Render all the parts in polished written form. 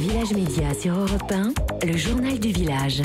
Village Média sur Europe 1, le journal du village.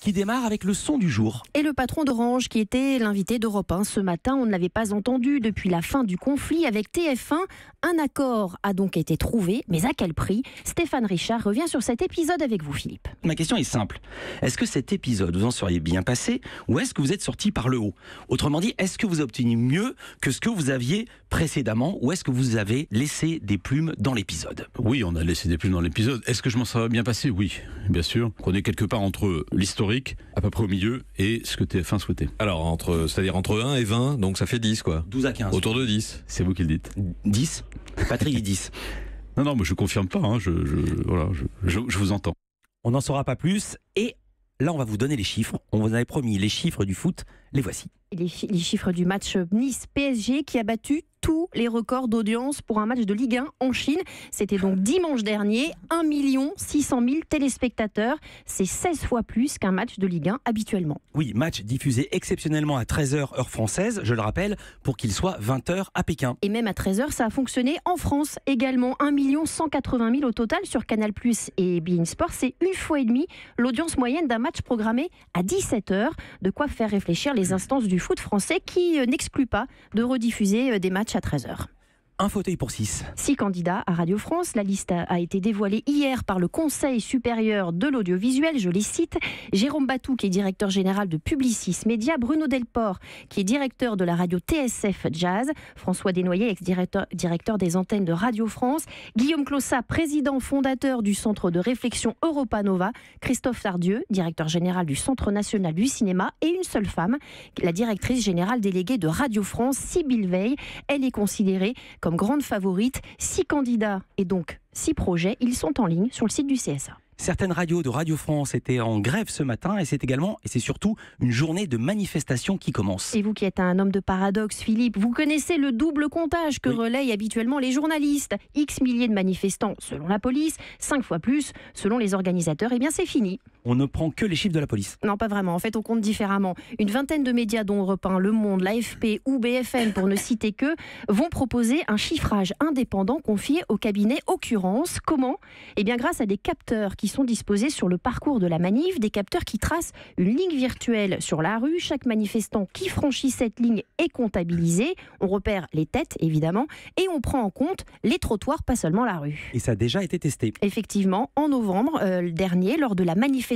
Qui démarre avec le son du jour. Et le patron d'Orange, qui était l'invité d'Europe 1 ce matin, on ne l'avait pas entendu depuis la fin du conflit avec TF1. Un accord a donc été trouvé, mais à quel prix? Stéphane Richard revient sur cet épisode avec vous, Philippe. Ma question est simple. Est-ce que cet épisode, vous en seriez bien passé, ou est-ce que vous êtes sorti par le haut? Autrement dit, est-ce que vous avez obtenu mieux que ce que vous aviez précédemment, ou est-ce que vous avez laissé des plumes dans l'épisode? Oui, on a laissé des plumes dans l'épisode. Est-ce que je m'en serais bien passé? Oui, bien sûr. On est quelque part entre l'historique, à peu près au milieu, et ce que TF1 souhaitait. Alors, c'est-à-dire entre 1 et 20, donc ça fait 10, quoi. 12 à 15. Autour de 10. C'est vous qui le dites. 10 Patrick dit 10. Non, moi je confirme pas, hein. Je vous entends. On n'en saura pas plus, et là on va vous donner les chiffres. On vous avait promis les chiffres du foot, les voici. Les chiffres du match Nice-PSG qui a battu tous les records d'audience pour un match de Ligue 1 en Chine. C'était donc dimanche dernier, 1 600 000 téléspectateurs. C'est 16 fois plus qu'un match de Ligue 1 habituellement. Oui, match diffusé exceptionnellement à 13h heure française, je le rappelle, pour qu'il soit 20h à Pékin. Et même à 13h, ça a fonctionné en France également. 1 180 000 au total sur Canal+ et beIN Sport. C'est une fois et demie l'audience moyenne d'un match programmé à 17h. De quoi faire réfléchir les instances du foot français qui n'excluent pas de rediffuser des matchs à 13h. Un fauteuil pour 6. 6 candidats à Radio France. La liste a été dévoilée hier par le Conseil supérieur de l'audiovisuel. Je les cite. Jérôme Batou, qui est directeur général de Publicis Média. Bruno Delport, qui est directeur de la radio TSF Jazz. François Desnoyers, ex-directeur des antennes de Radio France. Guillaume Clossat, président fondateur du Centre de réflexion Europa Nova. Christophe Tardieu, directeur général du Centre national du cinéma. Et une seule femme, la directrice générale déléguée de Radio France, Sybille Veil. Elle est considérée comme grande favorite. 6 candidats et donc 6 projets, ils sont en ligne sur le site du CSA. Certaines radios de Radio France étaient en grève ce matin et c'est également, et c'est surtout, une journée de manifestation qui commence. Et vous qui êtes un homme de paradoxe, Philippe, vous connaissez le double comptage que relayent habituellement les journalistes. X milliers de manifestants selon la police, 5 fois plus selon les organisateurs. Eh bien c'est fini. On ne prend que les chiffres de la police. Non, pas vraiment. En fait, on compte différemment. Une vingtaine de médias, dont Europe 1, Le Monde, l'AFP ou BFM, pour ne citer que, vont proposer un chiffrage indépendant confié au cabinet Occurrence. Comment ? Eh bien, grâce à des capteurs qui sont disposés sur le parcours de la manif, des capteurs qui tracent une ligne virtuelle sur la rue. Chaque manifestant qui franchit cette ligne est comptabilisé. On repère les têtes, évidemment, et on prend en compte les trottoirs, pas seulement la rue. Et ça a déjà été testé. Effectivement, en novembre dernier, lors de la manifestation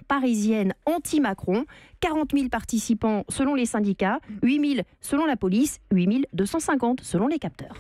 parisienne anti-Macron, 40 000 participants selon les syndicats, 8 000 selon la police, 8 250 selon les capteurs.